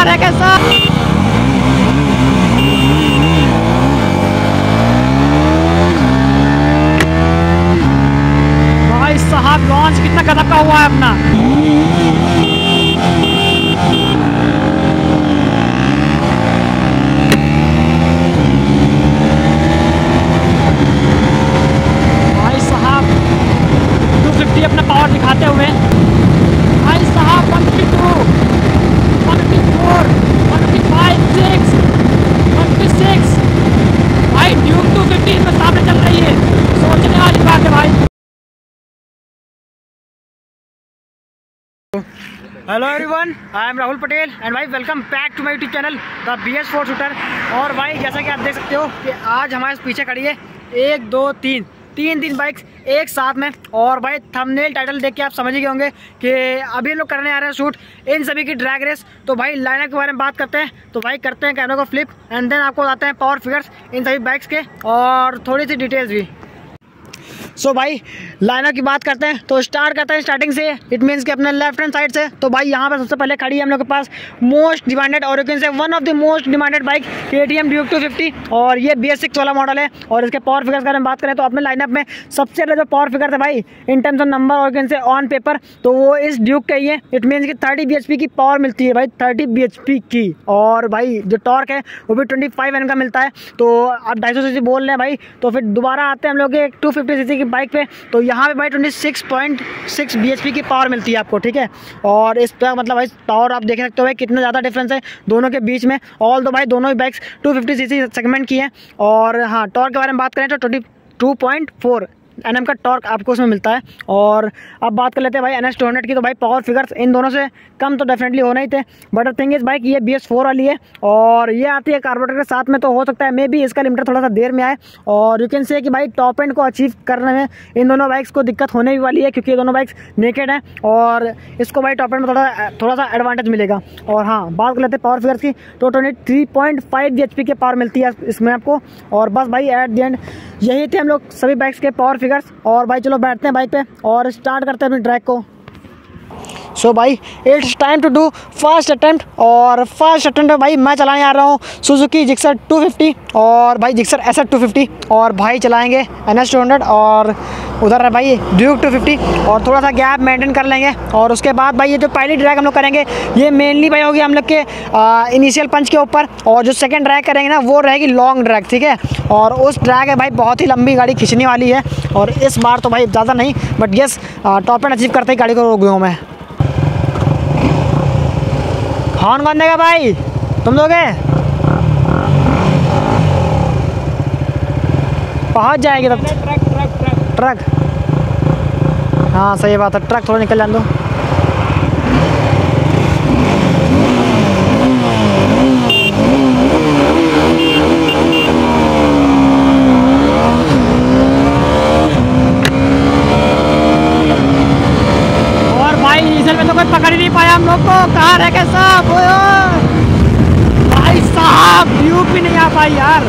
Car है कैसा। भाई साहब लॉन्च कितना गजब का हुआ है अपना। भाई साहब 250 अपना पावर दिखाते हुए। भाई साहब 152, 154, 155, 6, 156। भाई ड्यूक 250 में सामने चल रही है, सोचने वाली बात है भाई। Hello everyone, I am Rahul Patel and भाई welcome back to my YouTube channel the BS4 shooter. और भाई जैसा कि आप देख सकते हो कि आज हमारे पीछे खड़ी है 1 2 3 बाइक्स एक साथ में। और भाई थंबनेल टाइटल देख के आप समझ ही गए होंगे कि अभी हम लोग करने आ रहे हैं शूट इन सभी की ड्रैग रेस। तो भाई लाइनअप के बारे में बात करते हैं। तो भाई करते हैं कैमरा को फ्लिप एंड देन आपको बताते हैं पावर फिगर्स इन सभी बाइक्स के और थोड़ी सी डिटेल्स भी। सो भाई लाइनअप की बात करते हैं तो स्टार्ट करते हैं स्टार्टिंग से। इट मीन्स कि अपने लेफ्ट हैंड साइड से। तो भाई यहाँ पर सबसे पहले खड़ी है हम लोग के पास मोस्ट डिमांडेड और से one of the most demanded bike KTM Duke 250 और ये BS6 वाला मॉडल है। और इसके पावर फिगर्स के बारे में बात करें तो अपने लाइनअप में सबसे ज़्यादा जो पावर फिगर है भाई इन टर्म्स ऑफ नंबर और से ऑन पेपर तो वो इस ड्यूक का ही है। इट मीन्स कि 30 bhp की पावर मिलती है भाई, 30 bhp की। और भाई जो टॉर्क है वो भी 25 N का मिलता है। तो आप 250 cc बोल रहे हैं भाई, तो फिर दोबारा आते हैं हम लोग एक 250 cc की बाइक पे। तो यहाँ पे भाई 26.6 bhp की पावर मिलती है आपको, ठीक है। और इस पर मतलब भाई पावर आप देख सकते हो भाई कितना ज़्यादा डिफरेंस है दोनों के बीच में। ऑल दो भाई दोनों ही बाइक्स 250 cc सेगमेंट की है। और हाँ टॉर्क के बारे में बात करें तो 22.4 Nm का टॉर्क आपको उसमें मिलता है। और अब बात कर लेते हैं भाई NS 200 की। तो भाई पावर फिगर्स इन दोनों से कम तो डेफिनेटली होना ही थे, बट थिंग इस बाइक ये BS4 वाली है और ये आती है कार्बोरेटर के साथ में। तो हो सकता है मे बी इसका लिमिटर थोड़ा सा देर में आए। और यू कैन से कि भाई टॉप एंड को अचीव करने में इन दोनों बाइक्स को दिक्कत होने भी वाली है क्योंकि ये दोनों बाइक्स नेकेड हैं और इसको भाई टॉप एंड में थोड़ा सा एडवांटेज मिलेगा। और हाँ बात कर लेते हैं पावर फिगर्स की तो 23.5 bhp की पावर मिलती है इसमें आपको। और बस भाई एट द एंड यही थे हम लोग सभी बाइक्स के पावर फिगर्स। और भाई चलो बैठते हैं बाइक पे और स्टार्ट करते हैं अपनी ट्रैक को। सो भाई it's time to do first attempt. और फर्स्ट अटेम्प्ट में भाई मैं चलाने आ रहा हूँ सुजुकी जिक्सर 250 और भाई जिक्सर SF 250 और भाई चलाएंगे NS 200 और उधर है भाई ड्यूक 250 और थोड़ा सा गैप मेंटेन कर लेंगे। और उसके बाद भाई ये जो पहली ड्रैग हम लोग करेंगे ये मेनली भाई होगी हम लोग के इनिशियल पंच के ऊपर। और जो सेकंड ड्रैग करेंगे ना वो रहेगी लॉन्ग ड्रैग, ठीक है। और उस ड्रैग है भाई बहुत ही लंबी गाड़ी खींचने वाली है और इस बार तो भाई ज़्यादा नहीं but yes top and achieve करते ही गाड़ी को रोक गया हूँ मैं। हॉर्न कौन देगा भाई, तुम दोगे? पहुंच जाएगी तब। ट्रक हाँ सही बात है, ट्रक थोड़ा निकल जाने दो। और भाई डीजल में तो कोई पकड़ ही नहीं पाया हम लोग को, कार है कैसा भाई साहब। ड्यूक भी नहीं आ पाई यार।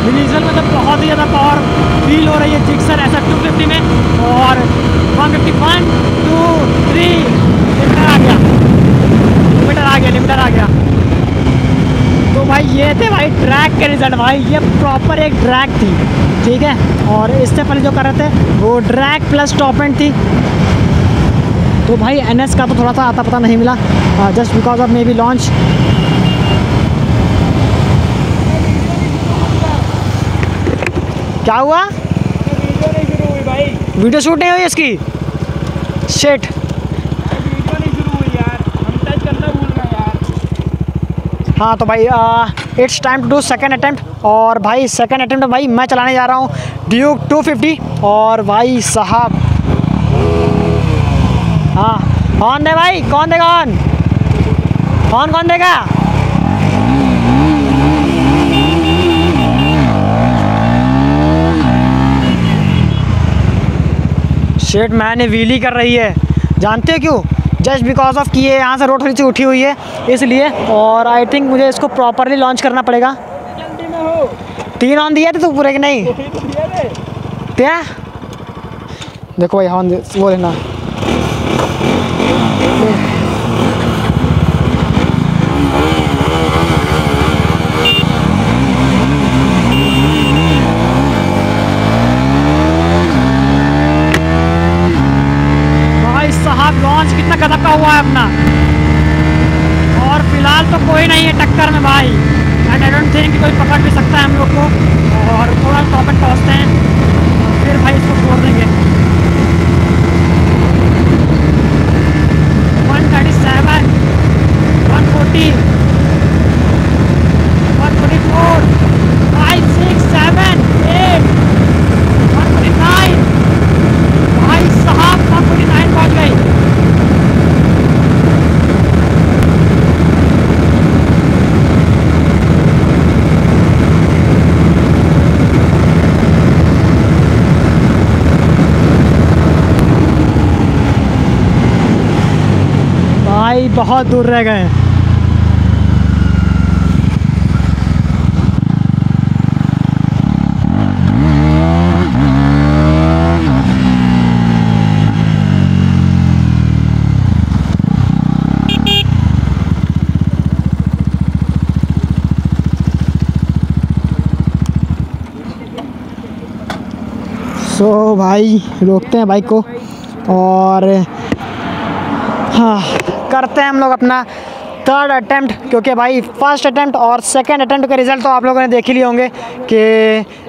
डीजल में तो बहुत ही ज़्यादा पावर फील हो रही है जिक्सर SF 250 में। और 151 2 3 लिमिटर आ गया। तो भाई ये थे भाई ट्रैक के रिजल्ट। भाई ये प्रॉपर एक ट्रैक थी, ठीक है। और इससे पहले जो कर रहे थे वो ट्रैक प्लस टॉप एंड थी। तो भाई NS का तो थोड़ा सा आता पता नहीं मिला just because of may be launch. क्या हुआ? वीडियो शूट नहीं हुई इसकी। शिट हाँ तो भाई it's time to do second attempt. और भाई सेकंड अटेम्प्ट में भाई मैं चलाने जा रहा हूँ ड्यूक 250 और भाई साहब हाँ हॉर्न दे भाई, कौन देगा हॉर्न कौन देगा? शेट मैंने व्हीली कर रही है, जानते हो क्यों? जस्ट बिकॉज ऑफ कि ये यहाँ से रोड थोड़ी सी उठी हुई है इसलिए। और आई थिंक मुझे इसको प्रॉपरली लॉन्च करना पड़ेगा। 3 ऑन दिया थे तो पूरे कि नहीं क्या? देखो भाई हॉर्न वो लेना। हुआ है अपना। और फिलहाल तो कोई नहीं है टक्कर में भाई, एंड आई डोंट थिंक कोई पकड़ भी सकता है हम लोग को। और थोड़ा टॉप एंड पहुँचते हैं फिर भाई इसको छोड़ देंगे। 137, 140, 144, 5, 6, 7, 8, 149, भाई साहब 149 पहुँच गई। भाई बहुत दूर रह गए। सो भाई रोकते हैं बाइक को और हाँ करते हैं हम लोग अपना थर्ड अटैम्प्ट, क्योंकि भाई फर्स्ट अटैम्प्ट और सेकंड अटैम्प्ट के रिज़ल्ट तो आप लोगों ने देख ही लिए होंगे कि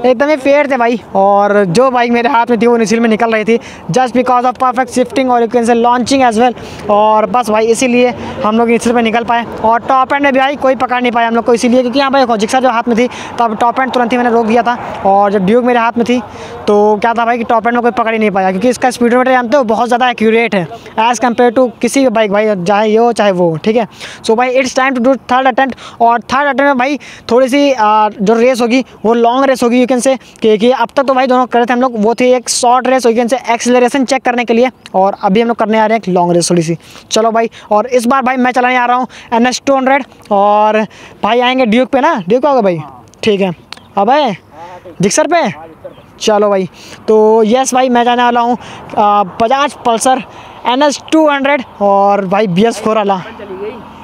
एकदम ही फेयर थे भाई। और जो बाइक मेरे हाथ में थी वो निसिल में निकल रही थी just because of perfect shifting और you can say launching as well. और बस भाई इसीलिए हम लोग निसिल में निकल पाए। और टॉप एंड में भी भाई कोई पकड़ नहीं पाया हम लोग को, इसीलिए क्योंकि यहाँ भाई जिक्सर जो हाथ में थी तब टॉप एंड तुरंत ही मैंने रोक दिया था। और जब ड्यूक मेरे हाथ में थी तो क्या था भाई कि टॉप एंड में कोई पकड़ ही नहीं पाया, क्योंकि इसका स्पीडोमीटर जानते हो बहुत ज़्यादा एक्यूरेट है एज़ कम्पेयर टू किसी भी बाइक भाई, चाहे ये हो चाहे वो। ठीक है, सो भाई it's time to do third attempt. और थर्ड अटेम्प्ट में भाई थोड़ी सी जो रेस होगी वो लॉन्ग रेस होगी यू कैन से, कि अब तक तो भाई दोनों कर रहे थे हम लोग, वो थी एक short race you can say acceleration check करने के लिए। और अभी हम लोग करने आ रहे हैं एक लॉन्ग रेस थोड़ी सी। चलो भाई, और इस बार भाई मैं चलाने आ रहा हूँ NS 200 और भाई आएंगे ड्यूक पे ना, ड्यूक होगा भाई, ठीक है। अब है जिक्सर पे, चलो भाई। तो यस भाई मैं जाने वाला हूँ बजाज पल्सर NS 200 और भाई BS4 वाला।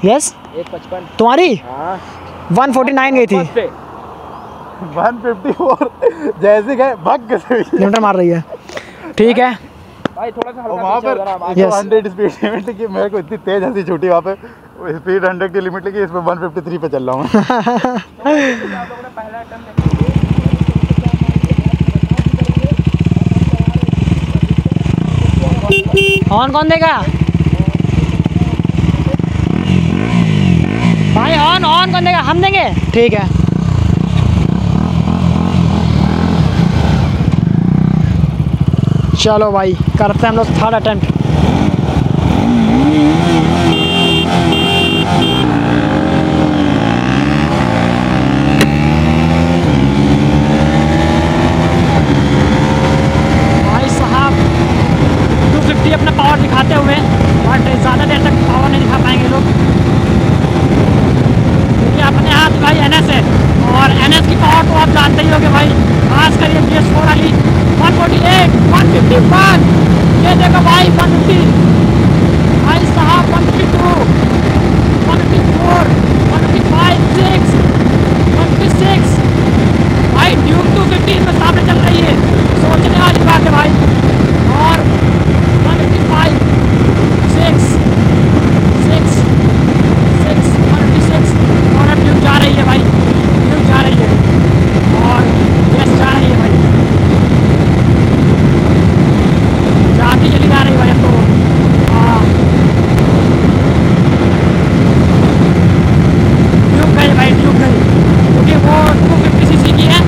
यस 155 तुम्हारी 149 गई थी, 154 जैसे गए भाग गए किलोमीटर मार रही है। ठीक है भाई, थोड़ा सा वहाँ पर 100 स्पीड लिमिट की, मेरे को इतनी तेज हंसी छूटी वहाँ पे, स्पीड 100 की लिमिट लगी, इस पर 153 पे चल रहा हूँ। ऑन कौन देगा भाई, ऑन कौन देगा, हम देंगे, ठीक है। चलो भाई करते हैं हम लोग थर्ड अटेम्प्ट। भाई साहब 250 अपना पावर दिखाते हुए, बट ज़्यादा देर तक पावर नहीं दिखा पाएंगे लोग, क्योंकि अपने हाथ भाई NS है। और NS की पावर तो आप जानते ही होगे भाई, खास कर ये BS4 वाली 148, 151, ये देखो भाई 150, भाई साहब 152, 154, 155, 6, 156, भाई ड्यूक 250 में सामने चल रही है, सोचने वाली बात है भाई। और 155, 6, 156 और अब ड्यूक जा रही है भाई, ड्यूक जा रही है और यस जा रही है भाई, जाती चली जा रही है भाई। अब तो ड्यूक गई भाई, ड्यूक गई, क्योंकि वो 250 सीसी की है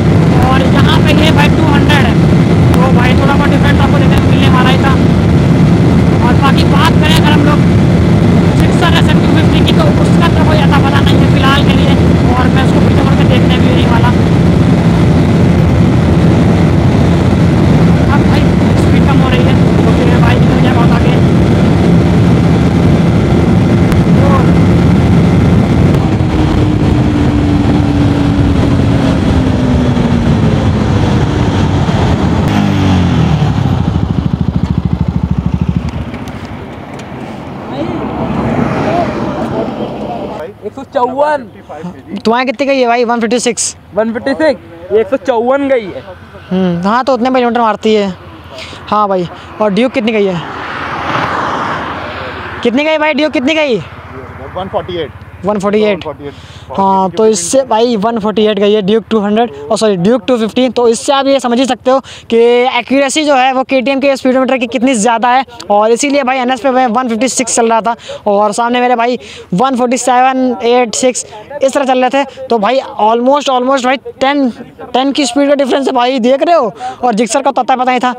और यहाँ पे ये भाई 200 है, तो भाई थोड़ा बहुत डिफरेंस आपको देखने को मिलने वाला ही था। और बाकी बात करें अगर हम लोग जिक्सर है 250 की, तो उसका तो कोई ऐसा पता नहीं है फिलहाल के लिए, और मैं उसको पीछे मुड़ के देखने भी नहीं वाला। अब भाई स्पीड कम हो रही है तो फिर भाई निकल जाए बहुत आगे। तुम्हारी कितनी गई है भाई? 156 156 154 गई है। हाँ तो उतने किलोमीटर मारती है। हाँ भाई, और ड्यूक कितनी गई है? कितनी गई भाई ड्यूक, कितनी गई? 148। हाँ तो इससे भाई 148 गई है ड्यूक 200 और सॉरी ड्यूक 250। तो इससे आप ये समझ ही सकते हो कि एक्यूरेसी जो है वो KTM के स्पीडोमीटर की कितनी ज़्यादा है, और इसीलिए भाई NS पे 156 चल रहा था और सामने मेरे भाई 147, 86 इस तरह चल रहे थे। तो भाई ऑलमोस्ट भाई 10 की स्पीड का डिफरेंस है भाई, देख रहे हो। और जिक्सर का तो पता नहीं था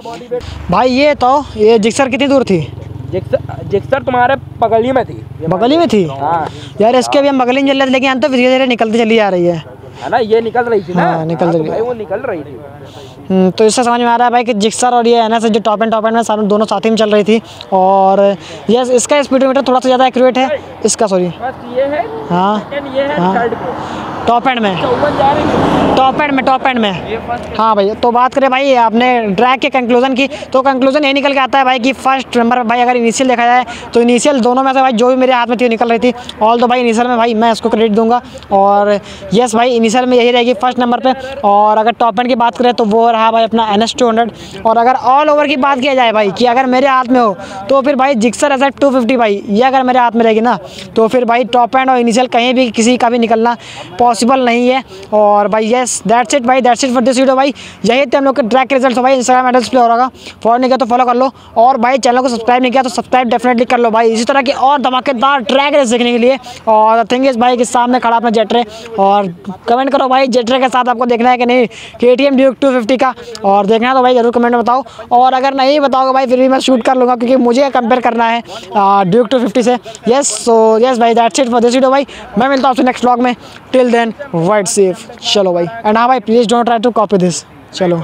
भाई। ये जिक्सर कितनी दूर थी? जिक्सर तुम्हारे बगल ही में थी। बगल ही में थी? हाँ यार इसके भी हम बगल ही चल रहे थे, लेकिन तो धीरे धीरे निकलती चली आ रही है ना, ये निकल रही थी ना। हाँ, निकल रही भाई वो निकल रही थी। तो इससे समझ में आ रहा है भाई कि जिक्सर और ये NS जो टॉप एंड में सारे दोनों साथ ही में चल रही थी। और ये इसका स्पीडोमीटर थोड़ा सा ज़्यादा एक्यूरेट है इसका, सॉरी ये है हाँ टॉप एंड में, टॉप एंड में हाँ भाई। तो बात करें भाई आपने ड्रैग के कंक्लूजन की, तो कंक्लूजन यही निकल के आता है भाई कि फर्स्ट नंबर भाई अगर इनिशियल देखा जाए तो इनिशियल दोनों में से भाई जो भी मेरे हाथ में थी निकल रही थी। ऑल तो भाई इनिशियल में भाई मैं इसको क्रेडिट दूंगा, और यस भाई इनिशियल में यही रहेगी फर्स्ट नंबर पे। और अगर टॉप एंड की बात करें तो वो रहा भाई अपना NS 200। और अगर ऑल ओवर की बात किया जाए भाई कि अगर मेरे हाथ में हो तो फिर भाई जिक्सर SR 250 भाई ये अगर मेरे हाथ में रहेगी ना तो फिर भाई टॉप एंड और इनिशियल कहीं भी किसी का भी निकलना पॉसिबल नहीं है। और भाई यस दैट्स इट भाई, that's it for this video भाई। यही थे हम लोग के ट्रैक के रिजल्ट। भाई इंस्टाग्राम हैंडल डिस्प्ले हो रहा, फॉलो नहीं किया तो फॉलो कर लो, और भाई चैनल को सब्सक्राइब नहीं किया तो सब्सक्राइब डेफिनेटली कर लो भाई, इसी तरह की और धमाकेदार ट्रैक रेस देखने के लिए। और थिंग इज भाई कि सामने खड़ा अपना जेट्रे, और कमेंट करो भाई जेट्रे के साथ आपको देखना है कि नहीं KTM ड्यूक 250 का, और देखना है तो भाई जरूर कमेंट में बताओ। और अगर नहीं बताओगे भाई फिर भी मैं शूट कर लूँगा, क्योंकि मुझे कंपेयर करना है ड्यूक 250 से। यस सो यस भाई that's it for this video भाई। मैं मिलता हूँ आपसे नेक्स्ट व्लॉग में। Till then ride safe. चलो भाई, एंड हाँ भाई please don't try to copy this. चलो।